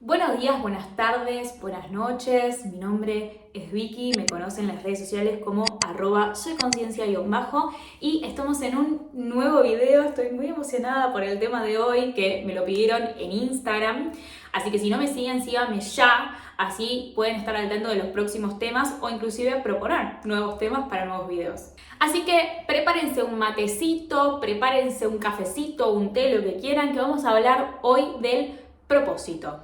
Buenos días, buenas tardes, buenas noches. Mi nombre es Vicky, me conocen en las redes sociales como @soyconciencia_ y estamos en un nuevo video. Estoy muy emocionada por el tema de hoy que me lo pidieron en Instagram, así que si no me siguen, síganme ya, así pueden estar al tanto de los próximos temas o inclusive proponer nuevos temas para nuevos videos. Así que prepárense un matecito, prepárense un cafecito, un té, lo que quieran, que vamos a hablar hoy del propósito.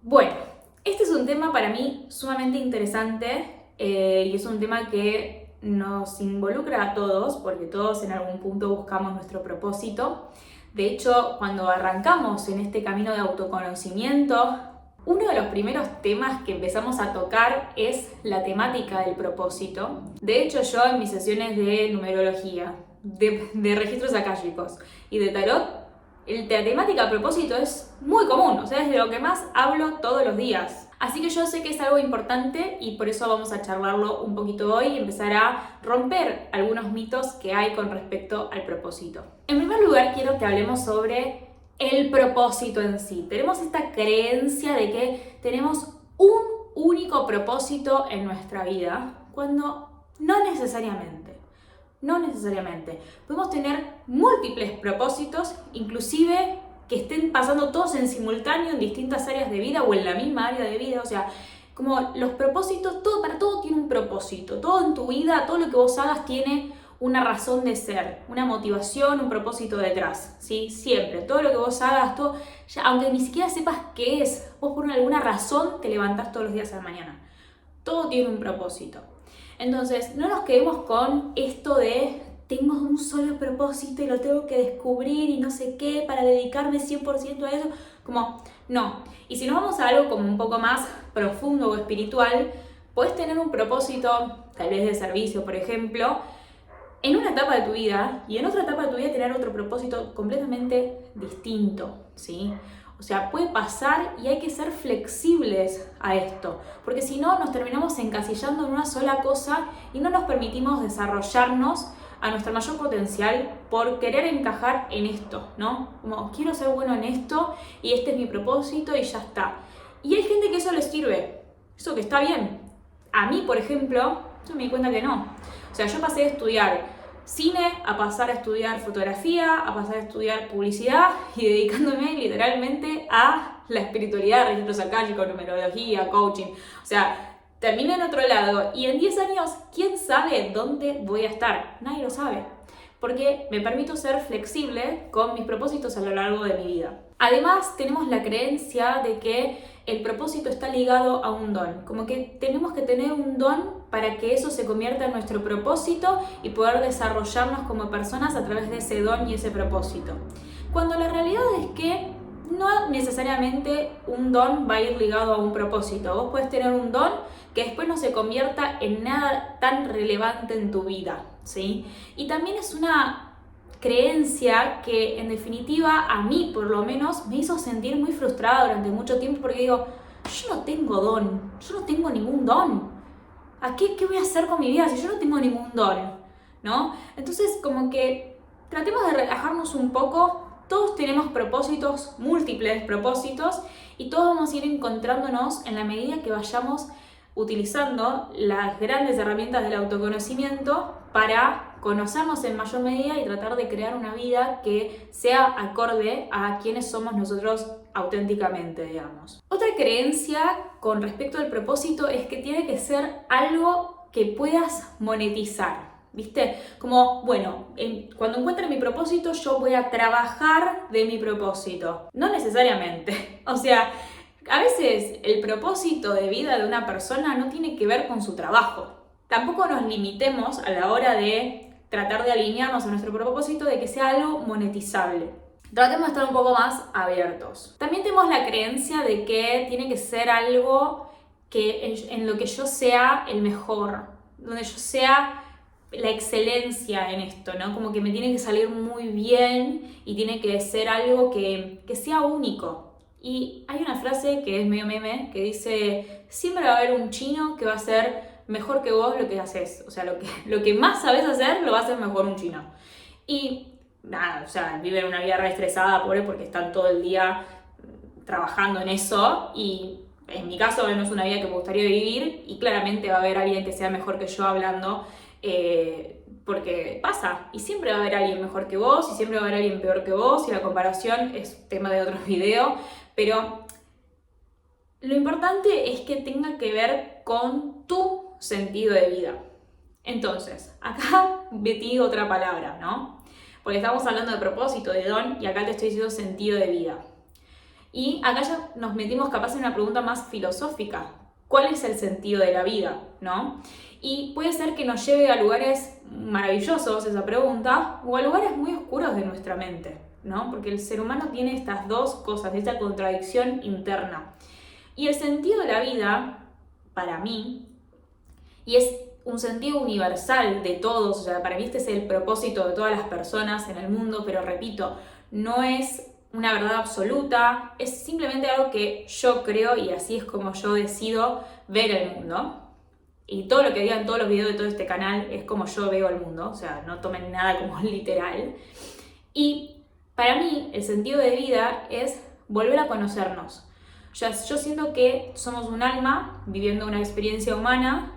Bueno, este es un tema para mí sumamente interesante y es un tema que nos involucra a todos porque todos en algún punto buscamos nuestro propósito. De hecho, cuando arrancamos en este camino de autoconocimiento, uno de los primeros temas que empezamos a tocar es la temática del propósito. De hecho, yo en mis sesiones de numerología, de registros akáshicos y de tarot, la temática propósito es muy común, o sea, es de lo que más hablo todos los días. Así que yo sé que es algo importante y por eso vamos a charlarlo un poquito hoy y empezar a romper algunos mitos que hay con respecto al propósito. En primer lugar, quiero que hablemos sobre el propósito en sí. Tenemos esta creencia de que tenemos un único propósito en nuestra vida, cuando no necesariamente. No necesariamente. Podemos tener múltiples propósitos, inclusive que estén pasando todos en simultáneo en distintas áreas de vida o en la misma área de vida. O sea, como los propósitos, para todo tiene un propósito. Todo en tu vida, todo lo que vos hagas tiene una razón de ser, una motivación, un propósito detrás, ¿sí? Siempre. Todo lo que vos hagas, todo, ya, aunque ni siquiera sepas qué es, vos por alguna razón te levantás todos los días a la mañana. Todo tiene un propósito. Entonces, no nos quedemos con esto de tengo un solo propósito y lo tengo que descubrir y no sé qué para dedicarme 100% a eso. Como, no. Y si nos vamos a algo como un poco más profundo o espiritual, puedes tener un propósito, tal vez de servicio, por ejemplo, en una etapa de tu vida y en otra etapa de tu vida tener otro propósito completamente distinto, ¿sí? O sea, puede pasar y hay que ser flexibles a esto, porque si no nos terminamos encasillando en una sola cosa y no nos permitimos desarrollarnos a nuestro mayor potencial por querer encajar en esto, ¿no? Como quiero ser bueno en esto y este es mi propósito y ya está. Y hay gente que eso les sirve, eso que está bien. A mí, por ejemplo, yo me di cuenta que no. O sea, yo pasé de estudiar cine a pasar a estudiar fotografía, a pasar a estudiar publicidad y dedicándome literalmente a la espiritualidad, registros akáshicos, numerología, coaching. O sea, terminé en otro lado y en 10 años, ¿quién sabe dónde voy a estar? Nadie lo sabe. Porque me permito ser flexible con mis propósitos a lo largo de mi vida. Además, tenemos la creencia de que el propósito está ligado a un don. Como que tenemos que tener un don para que eso se convierta en nuestro propósito y poder desarrollarnos como personas a través de ese don y ese propósito. Cuando la realidad es que no necesariamente un don va a ir ligado a un propósito. Vos puedes tener un don que después no se convierta en nada tan relevante en tu vida, ¿sí? Y también es una creencia que en definitiva a mí por lo menos me hizo sentir muy frustrada durante mucho tiempo porque digo, yo no tengo don, yo no tengo ningún don. ¿A qué voy a hacer con mi vida si yo no tengo ningún don? ¿No? Entonces como que tratemos de relajarnos un poco. Todos tenemos propósitos, múltiples propósitos, y todos vamos a ir encontrándonos en la medida que vayamos utilizando las grandes herramientas del autoconocimiento para conocernos en mayor medida y tratar de crear una vida que sea acorde a quienes somos nosotros auténticamente, digamos. Otra creencia con respecto al propósito es que tiene que ser algo que puedas monetizar. ¿Viste? Como, bueno, cuando encuentre mi propósito yo voy a trabajar de mi propósito. No necesariamente. O sea, a veces el propósito de vida de una persona no tiene que ver con su trabajo. Tampoco nos limitemos a la hora de tratar de alinearnos a nuestro propósito de que sea algo monetizable. Tratemos de estar un poco más abiertos. También tenemos la creencia de que tiene que ser algo que en lo que yo sea el mejor, donde yo sea la excelencia en esto, ¿no? Como que me tiene que salir muy bien y tiene que ser algo que sea único. Y hay una frase que es medio meme que dice, siempre va a haber un chino que va a hacer mejor que vos lo que haces. O sea, lo que más sabes hacer lo va a hacer mejor un chino. Y nada, o sea, viven una vida re estresada, pobre, porque están todo el día trabajando en eso y en mi caso no es una vida que me gustaría vivir y claramente va a haber alguien que sea mejor que yo hablando, porque pasa, y siempre va a haber alguien mejor que vos y siempre va a haber alguien peor que vos y la comparación es tema de otro video, pero lo importante es que tenga que ver con tu sentido de vida. Entonces, acá metí otra palabra, ¿no? Porque estamos hablando de propósito, de don, y acá te estoy diciendo sentido de vida. Y acá ya nos metimos capaz en una pregunta más filosófica. ¿Cuál es el sentido de la vida? ¿No? Y puede ser que nos lleve a lugares maravillosos esa pregunta o a lugares muy oscuros de nuestra mente, ¿no? Porque el ser humano tiene estas dos cosas, esta contradicción interna. Y el sentido de la vida, para mí, y es un sentido universal de todos, o sea, para mí este es el propósito de todas las personas en el mundo, pero repito, no es una verdad absoluta, es simplemente algo que yo creo y así es como yo decido ver el mundo. Y todo lo que digan todos los videos de todo este canal es como yo veo el mundo, o sea, no tomen nada como literal. Y para mí el sentido de vida es volver a conocernos. O sea, yo siento que somos un alma viviendo una experiencia humana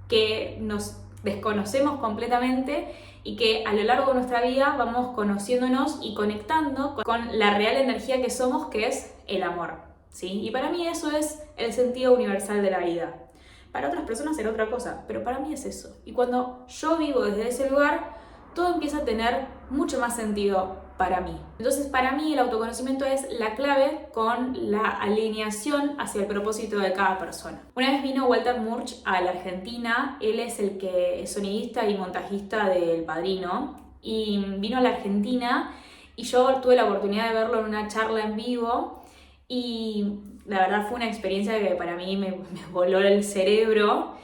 que nos desconocemos completamente y que a lo largo de nuestra vida vamos conociéndonos y conectando con la real energía que somos, que es el amor, ¿sí? Y para mí eso es el sentido universal de la vida. Para otras personas será otra cosa, pero para mí es eso. Y cuando yo vivo desde ese lugar, todo empieza a tener mucho más sentido para mí. Entonces, para mí el autoconocimiento es la clave con la alineación hacia el propósito de cada persona. Una vez vino Walter Murch a la Argentina, él es el que es sonidista y montajista del Padrino, y vino a la Argentina y yo tuve la oportunidad de verlo en una charla en vivo y la verdad fue una experiencia que para mí me voló el cerebro.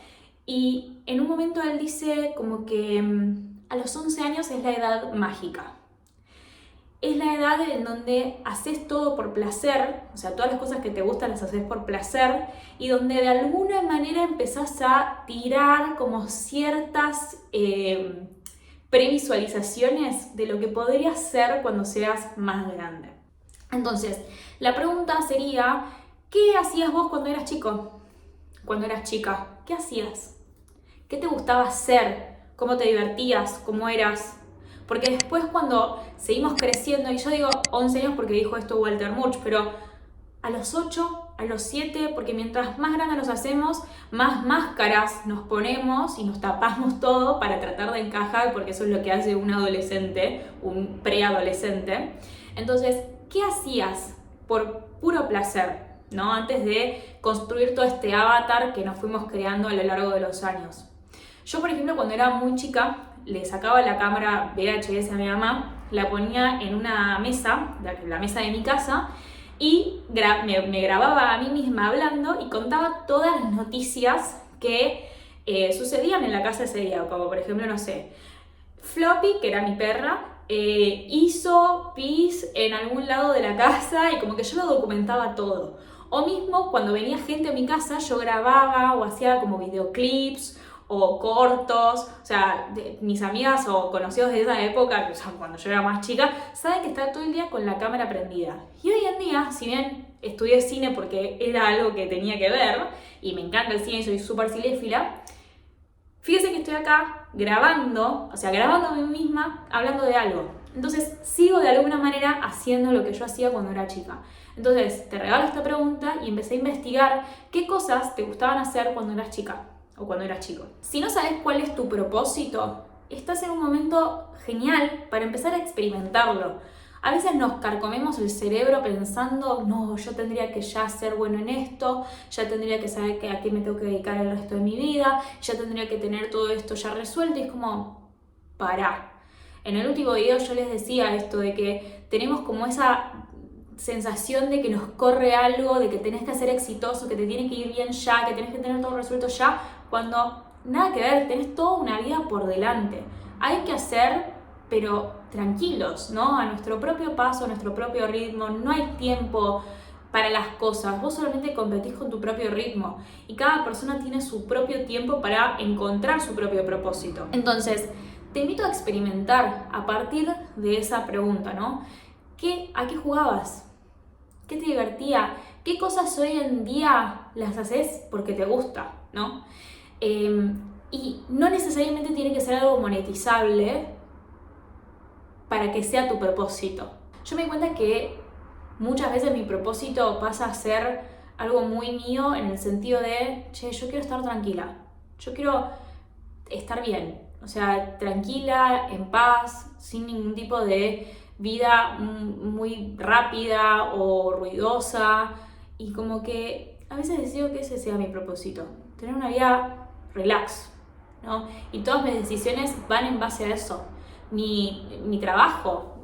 Y en un momento él dice como que a los 11 años es la edad mágica. Es la edad en donde haces todo por placer, o sea, todas las cosas que te gustan las haces por placer, y donde de alguna manera empezás a tirar como ciertas previsualizaciones de lo que podrías ser cuando seas más grande. Entonces, la pregunta sería, ¿qué hacías vos cuando eras chico? Cuando eras chica, ¿qué hacías? ¿Qué te gustaba hacer? ¿Cómo te divertías? ¿Cómo eras? Porque después cuando seguimos creciendo, y yo digo 11 años porque dijo esto Walter Murch, pero a los 8, a los 7, porque mientras más grandes nos hacemos, más máscaras nos ponemos y nos tapamos todo para tratar de encajar, porque eso es lo que hace un adolescente, un preadolescente. Entonces, ¿qué hacías por puro placer, ¿no? Antes de construir todo este avatar que nos fuimos creando a lo largo de los años. Yo, por ejemplo, cuando era muy chica, le sacaba la cámara VHS a mi mamá, la ponía en una mesa, la mesa de mi casa, y me grababa a mí misma hablando y contaba todas las noticias que sucedían en la casa ese día, como por ejemplo, no sé, Floppy, que era mi perra, hizo pis en algún lado de la casa y como que yo lo documentaba todo. O mismo cuando venía gente a mi casa yo grababa o hacía como videoclips o cortos, o sea, mis amigas o conocidos de esa época, o sea, cuando yo era más chica, saben que estaba todo el día con la cámara prendida. Y hoy en día, si bien estudié cine porque era algo que tenía que ver, y me encanta el cine y soy súper cinéfila, fíjese que estoy acá grabando, o sea, grabando a mí misma, hablando de algo. Entonces, sigo de alguna manera haciendo lo que yo hacía cuando era chica. Entonces, te regalo esta pregunta y empecé a investigar qué cosas te gustaban hacer cuando eras chica o cuando eras chico. Si no sabes cuál es tu propósito, estás en un momento genial para empezar a experimentarlo. A veces nos carcomemos el cerebro pensando, no, yo tendría que ya ser bueno en esto, ya tendría que saber a qué me tengo que dedicar el resto de mi vida, ya tendría que tener todo esto ya resuelto, y es como, pará. En el último video yo les decía esto de que tenemos como esa sensación de que nos corre algo, de que tenés que ser exitoso, que te tiene que ir bien ya, que tenés que tener todo resuelto ya, cuando nada que ver, tenés toda una vida por delante. Hay que hacer, pero tranquilos, ¿no? A nuestro propio paso, a nuestro propio ritmo, no hay tiempo para las cosas, vos solamente competís con tu propio ritmo y cada persona tiene su propio tiempo para encontrar su propio propósito. Entonces, te invito a experimentar a partir de esa pregunta, ¿no? ¿A qué jugabas? ¿Qué te divertía? ¿Qué cosas hoy en día las haces porque te gusta, ¿no? Y no necesariamente tiene que ser algo monetizable para que sea tu propósito. Yo me di cuenta que muchas veces mi propósito pasa a ser algo muy mío en el sentido de, che, yo quiero estar tranquila, yo quiero estar bien, o sea, tranquila, en paz, sin ningún tipo de vida muy rápida o ruidosa, y como que a veces decido que ese sea mi propósito, tener una vida relax, ¿no? Y todas mis decisiones van en base a eso. Mi trabajo,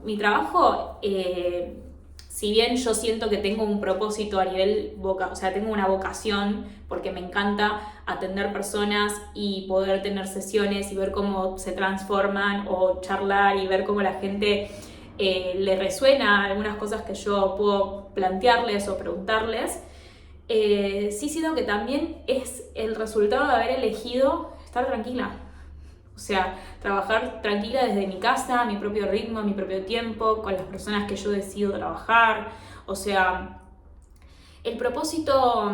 si bien yo siento que tengo un propósito a nivel o sea, tengo una vocación porque me encanta atender personas y poder tener sesiones y ver cómo se transforman o charlar y ver cómo la gente le resuena algunas cosas que yo puedo plantearles o preguntarles. Sí siento que también es el resultado de haber elegido estar tranquila. O sea, trabajar tranquila desde mi casa, a mi propio ritmo, a mi propio tiempo, con las personas que yo decido trabajar. O sea, el propósito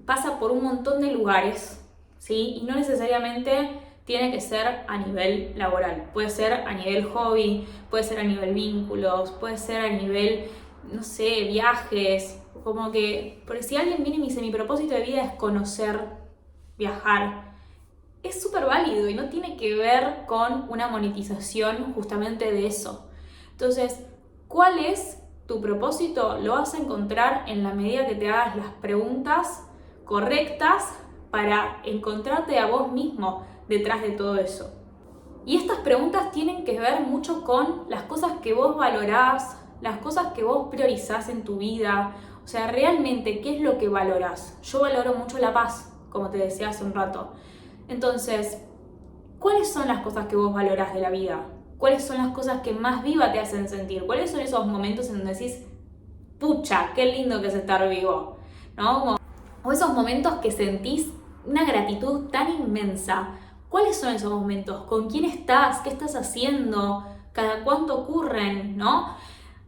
pasa por un montón de lugares, ¿sí? Y no necesariamente tiene que ser a nivel laboral. Puede ser a nivel hobby, puede ser a nivel vínculos, puede ser a nivel, no sé, viajes. Como que, porque si alguien viene y me dice, mi propósito de vida es conocer, viajar, es súper válido y no tiene que ver con una monetización justamente de eso. Entonces, ¿cuál es tu propósito? Lo vas a encontrar en la medida que te hagas las preguntas correctas para encontrarte a vos mismo detrás de todo eso. Y estas preguntas tienen que ver mucho con las cosas que vos valorás, las cosas que vos priorizás en tu vida. O sea, realmente, ¿qué es lo que valorás? Yo valoro mucho la paz, como te decía hace un rato. Entonces, ¿cuáles son las cosas que vos valorás de la vida? ¿Cuáles son las cosas que más viva te hacen sentir? ¿Cuáles son esos momentos en donde decís, pucha, qué lindo que es estar vivo? ¿No? O esos momentos que sentís una gratitud tan inmensa. ¿Cuáles son esos momentos? ¿Con quién estás? ¿Qué estás haciendo? ¿Cada cuánto ocurren? ¿No?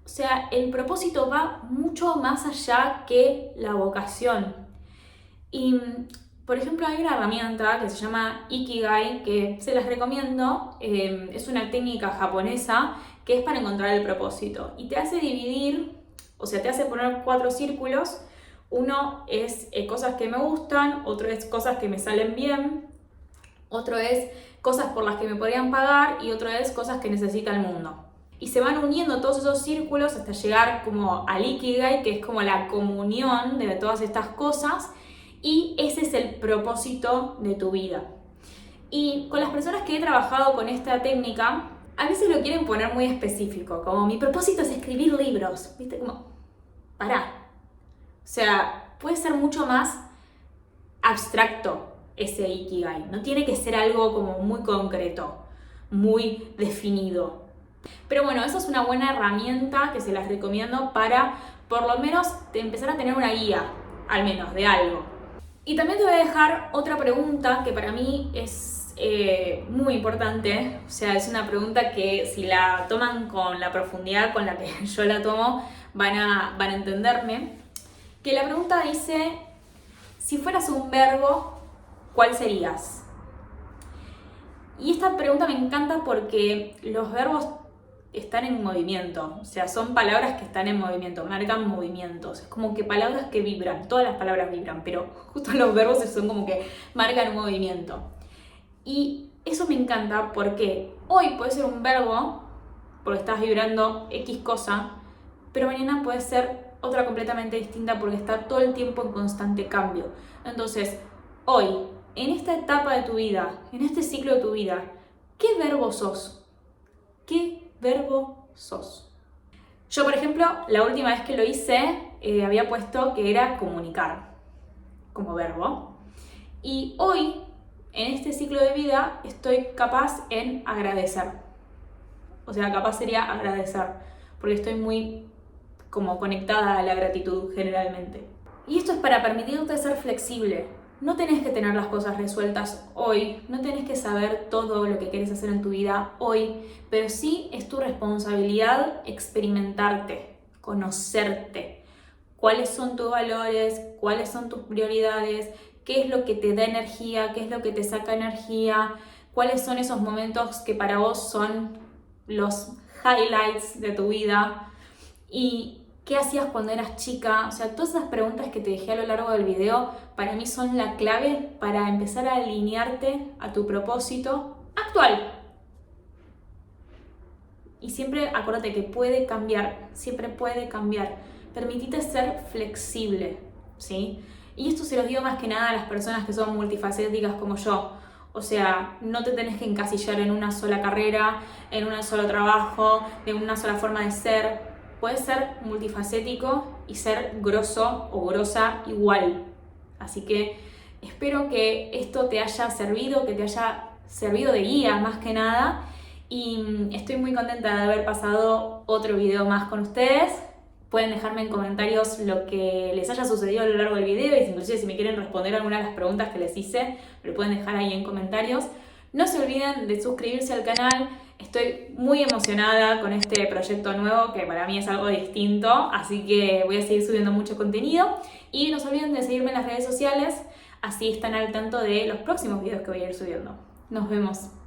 O sea, el propósito va mucho más allá que la vocación. Y, por ejemplo, hay una herramienta que se llama Ikigai, que se las recomiendo. Es una técnica japonesa que es para encontrar el propósito. Y te hace dividir, o sea, te hace poner 4 círculos. Uno es cosas que me gustan, otro es cosas que me salen bien, otro es cosas por las que me podrían pagar y otro es cosas que necesita el mundo. Y se van uniendo todos esos círculos hasta llegar como al Ikigai, que es como la comunión de todas estas cosas, y ese es el propósito de tu vida. Y con las personas que he trabajado con esta técnica, a veces lo quieren poner muy específico, como mi propósito es escribir libros, ¿viste? Como, pará. O sea, puede ser mucho más abstracto ese Ikigai, no tiene que ser algo como muy concreto, muy definido. Pero bueno, eso es una buena herramienta que se las recomiendo para por lo menos empezar a tener una guía, al menos, de algo. Y también te voy a dejar otra pregunta que para mí es muy importante, o sea, es una pregunta que si la toman con la profundidad con la que yo la tomo, van a entenderme. Que la pregunta dice, si fueras un verbo, ¿cuál serías? Y esta pregunta me encanta porque los verbos están en movimiento, o sea, son palabras que están en movimiento, marcan movimientos, es como que palabras que vibran, todas las palabras vibran, pero justo los verbos son como que marcan un movimiento. Y eso me encanta porque hoy puede ser un verbo, porque estás vibrando X cosa, pero mañana puede ser otra completamente distinta porque está todo el tiempo en constante cambio. Entonces, hoy, en esta etapa de tu vida, en este ciclo de tu vida, ¿qué verbo sos? ¿Qué verbo sos? Yo, por ejemplo, la última vez que lo hice, había puesto que era comunicar como verbo. Y hoy, en este ciclo de vida, estoy capaz en agradecer. O sea, capaz sería agradecer, porque estoy muy como conectada a la gratitud generalmente. Y esto es para permitirte ser flexible. No tenés que tener las cosas resueltas hoy, no tenés que saber todo lo que quieres hacer en tu vida hoy, pero sí es tu responsabilidad experimentarte, conocerte. cuáles son tus valores, cuáles son tus prioridades, qué es lo que te da energía, qué es lo que te saca energía, cuáles son esos momentos que para vos son los highlights de tu vida y qué hacías cuando eras chica. O sea, todas esas preguntas que te dejé a lo largo del video para mí son la clave para empezar a alinearte a tu propósito actual. Y siempre acuérdate que puede cambiar, siempre puede cambiar. Permitite ser flexible, ¿sí? Y esto se los digo más que nada a las personas que son multifacéticas como yo. O sea, no te tenés que encasillar en una sola carrera, en un solo trabajo, en una sola forma de ser. Puedes ser multifacético y ser grosso o grosa igual. Así que espero que esto te haya servido, que te haya servido de guía más que nada. Y estoy muy contenta de haber pasado otro video más con ustedes. Pueden dejarme en comentarios lo que les haya sucedido a lo largo del video y inclusive si me quieren responder alguna de las preguntas que les hice, me lo pueden dejar ahí en comentarios. No se olviden de suscribirse al canal. Estoy muy emocionada con este proyecto nuevo que para mí es algo distinto, así que voy a seguir subiendo mucho contenido. Y no se olviden de seguirme en las redes sociales, así están al tanto de los próximos videos que voy a ir subiendo. Nos vemos.